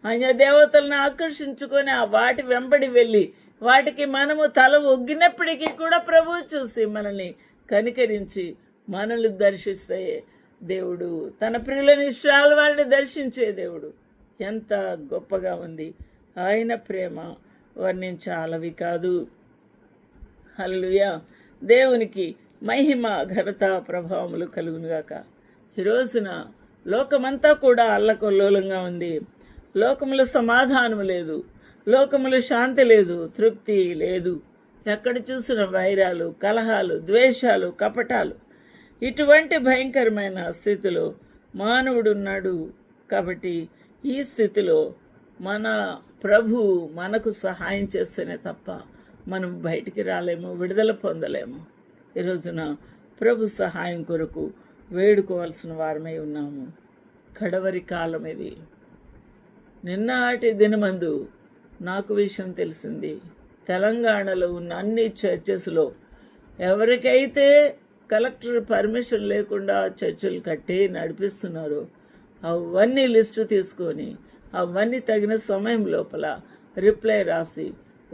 అన్య దేవతలను ఆకర్షించుకొని ఆ వాటి వెంబడి వెళ్ళి వాటికి మనము తల ఒగ్గినప్పటికీ కూడా ప్రభువు చూసి మనల్ని కనికరించి మనల్ని దర్శిస్తే దేవుడు తన ప్రియులని ఇశ్రాయేలు వారిని దర్శించే దేవుడు. ఎంత గొప్పగా ఉంది ఆయన ప్రేమ, వర్ణించాలవి కాదు. హల్లెలూయా. దేవునికి మహిమ ఘనత ప్రభావములు కలుగునుగాక. ఈ రోజున లోకమంతా కూడా అల్లకల్లోలంగా ఉంది. లోకములో సమాధానం లేదు, లోకములో శాంతి లేదు, తృప్తి లేదు. ఎక్కడ చూసిన వైరాలు, కలహాలు, ద్వేషాలు, కపటాలు. ఇటువంటి భయంకరమైన స్థితిలో మానవుడు ఉన్నాడు. కాబట్టి ఈ స్థితిలో మన ప్రభు మనకు సహాయం చేస్తేనే తప్ప మనం బయటికి రాలేము, విడుదల పొందలేము. ఈ రోజున ప్రభు సహాయం కొరకు వేడుకోవాల్సిన వారమై ఉన్నాము. కడవరి కాలం ఇది. నిన్నటి దినమందు నాకు విషయం తెలిసింది. తెలంగాణలో ఉన్న అన్ని చర్చెస్లో ఎవరికైతే కలెక్టర్ పర్మిషన్ లేకుండా చర్చిలు కట్టి నడిపిస్తున్నారో అవన్నీ లిస్టు తీసుకొని అవన్నీ తగిన సమయం లోపల రిప్లై రాసి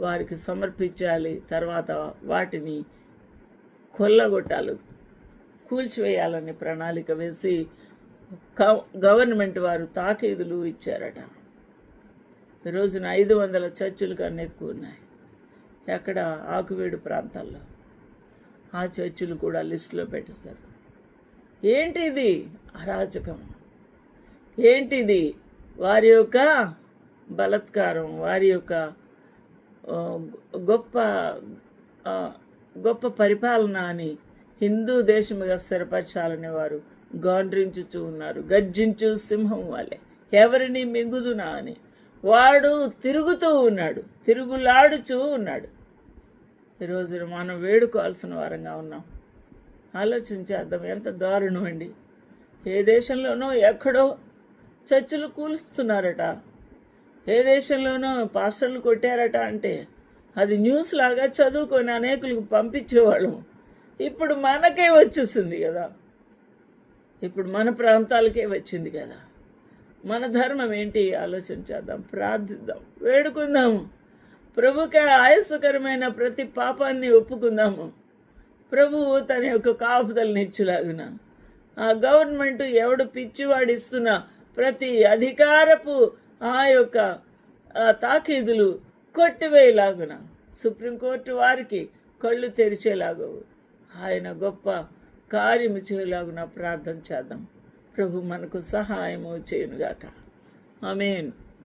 వారికి సమర్పించాలి. తర్వాత వాటిని కొల్లగొట్టాలి, కూల్చివేయాలని ప్రణాళిక వేసి గవర్నమెంట్ వారు తాకీదులు ఇచ్చారట. ఈ రోజున 500 చర్చిలు కన్నా ఎక్కువ ఉన్నాయి. ఎక్కడ ఆకువీడు ప్రాంతాల్లో ఆ చర్చిలు కూడా లిస్టులో పెట్టేశారు. ఏంటిది అరాచకం? ఏంటిది వారి యొక్క బలత్కారం, వారి యొక్క గొప్ప పరిపాలన అని హిందూ దేశముగా స్థిరపరచాలని వారు గాండ్రించుచూ ఉన్నారు. గర్జించు సింహం వలె ఎవరిని మింగుదునా అని వాడు తిరుగుతూ ఉన్నాడు, తిరుగులాడుచూ ఉన్నాడు. ఈరోజు మనం వేడుకోవాల్సిన వారంగా ఉన్నాం. ఆలోచించేద్దాం, ఎంత దారుణం అండి. ఏ దేశంలోనో ఎక్కడో చర్చిలు కూలుస్తున్నారట, ఏ దేశంలోనో పాస్టర్లు కొట్టారట అంటే అది న్యూస్ లాగా చదువుకొని అనేకులకు పంపించేవాళ్ళం. ఇప్పుడు మనకే వచ్చేసింది కదా, ఇప్పుడు మన ప్రాంతాలకే వచ్చింది కదా. మన ధర్మం ఏంటి ఆలోచించేద్దాం, ప్రార్థిద్దాం, వేడుకుందాము. ప్రభుకి ఆయాసకరమైన ప్రతి పాపాన్ని ఒప్పుకుందాము. ప్రభువు తన యొక్క కాపుదలనిచ్చులాగున ఆ గవర్నమెంట్ ఎవడు పిచ్చివాడిస్తున్న ప్రతి అధికారపు ఆ యొక్క తాకీదులు కొట్టివేయలాగున సుప్రీంకోర్టు వారికి కళ్ళు తెరిచేలాగు ఆయన గొప్ప కార్యము చేయలాగున ప్రార్థన చేద్దాం. ప్రభు మనకు సహాయము చేయునుగాక. ఆమేన్.